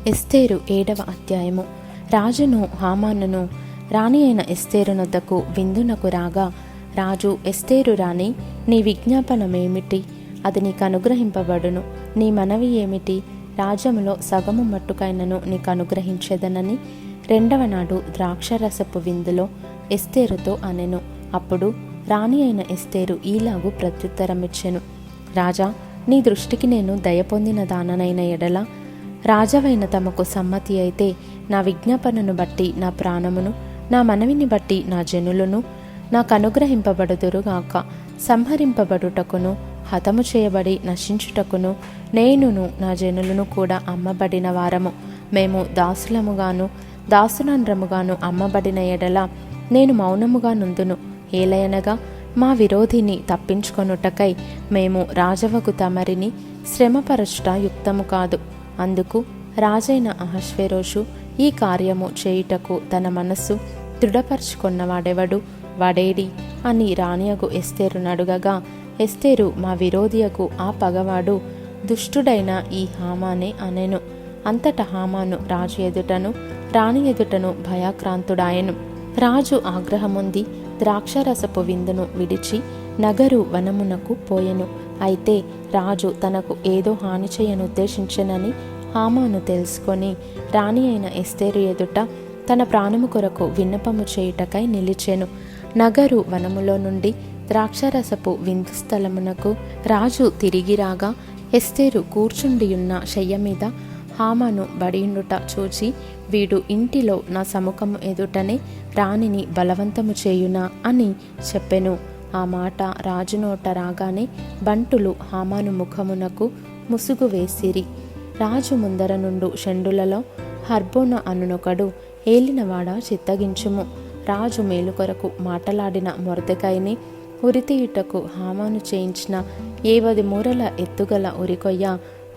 ఎస్తేరు 7వ అధ్యాయము. రాజును హామానును రాణి అయిన ఎస్తేరు నొద్దకు విందునకు రాగా, రాజు, ఎస్తేరు రాణి, నీ విజ్ఞాపనమేమిటి? అది నీకు అనుగ్రహింపబడును. నీ మనవి ఏమిటి? రాజ్యములో సగము మట్టుకైనను నీకు అనుగ్రహించేదనని 2వ నాడు ద్రాక్షరసపు విందులో ఎస్తేరుతో అనెను. అప్పుడు రాణి అయిన ఎస్తేరు ఈలాగు ప్రత్యుత్తరమిచ్చెను. రాజా, నీ దృష్టికి నేను దయ పొందిన దాననైన ఎడల రాజవైన తమకు సమ్మతి అయితే నా విజ్ఞాపనను బట్టి నా ప్రాణమును, నా మనవిని బట్టి నా జనులను నాకు అనుగ్రహింపబడుదురుగాక. సంహరింపబడుటకును, హతము చేయబడి నశించుటకును నేనును నా జనులను కూడా అమ్మబడిన వారము. మేము దాసులముగాను దాసునండ్రముగాను అమ్మబడిన ఎడల నేను మౌనముగా నుందును. ఏలయనగా మా విరోధిని తప్పించుకొనుటకై మేము రాజవకు తమరిని శ్రమపరచుట యుక్తము కాదు. అందుకు రాజైన అహష్వేరోషు ఈ కార్యము చేయుటకు తన మనస్సు దృఢపరుచుకున్నవాడెవడు? వాడేడి అని రాణియగు ఎస్తేరును అడుగగా, ఎస్తేరు, మా విరోధియకు ఆ పగవాడు దుష్టుడైన ఈ హామానే అనెను. అంతట హామాను రాజు ఎదుటను రాణి ఎదుటను భయాక్రాంతుడాయెను. రాజు ఆగ్రహముంది ద్రాక్షరసపు విందును విడిచి నగరు వనమునకు పోయెను. అయితే రాజు తనకు ఏదో హాని చేయనుద్దేశించెనని హామాను తెలుసుకొని రాణి అయిన ఎస్తేరు ఎదుట తన ప్రాణము కొరకు విన్నపము చేయుటకై నిలిచెను. నగరు వనములో నుండి ద్రాక్షరసపు విందు స్థలమునకు రాజు తిరిగి రాగా, ఎస్తేరు కూర్చుండియున్న శయ్య మీద హామాను బడియుండుట చూచి, వీడు ఇంటిలో నా సముఖము ఎదుటనే రాణిని బలవంతము చేయునా అని చెప్పెను. ఆ మాట రాజు నోట రాగానే బంటులు హామాను ముఖమునకు ముసుగు వేసిరి. రాజు ముందర నుండు షండులలో హర్బోన అనునొకడు, ఏలినవాడ చిత్తగించుము, రాజు మేలు కొరకు మాటలాడిన మొర్దెకైని ఉరితీయుటకు హామాను చేయించిన 70 మూరల ఎత్తుగల ఉరికొయ్య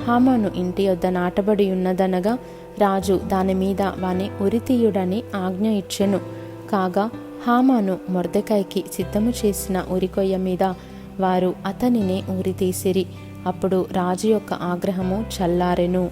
హామాను ఇంటి యొద్ద నాటబడి ఉన్నదనగా, రాజు దాని మీద వాని ఉరితీయుడని ఆజ్ఞ ఇచ్చెను. కాగా హామాను మొర్దెకైకి సిద్ధము చేసిన ఉరికొయ్య మీద వారు అతనినే ఉరితీసిరి. అప్పుడు రాజు యొక్క ఆగ్రహము చల్లారెను.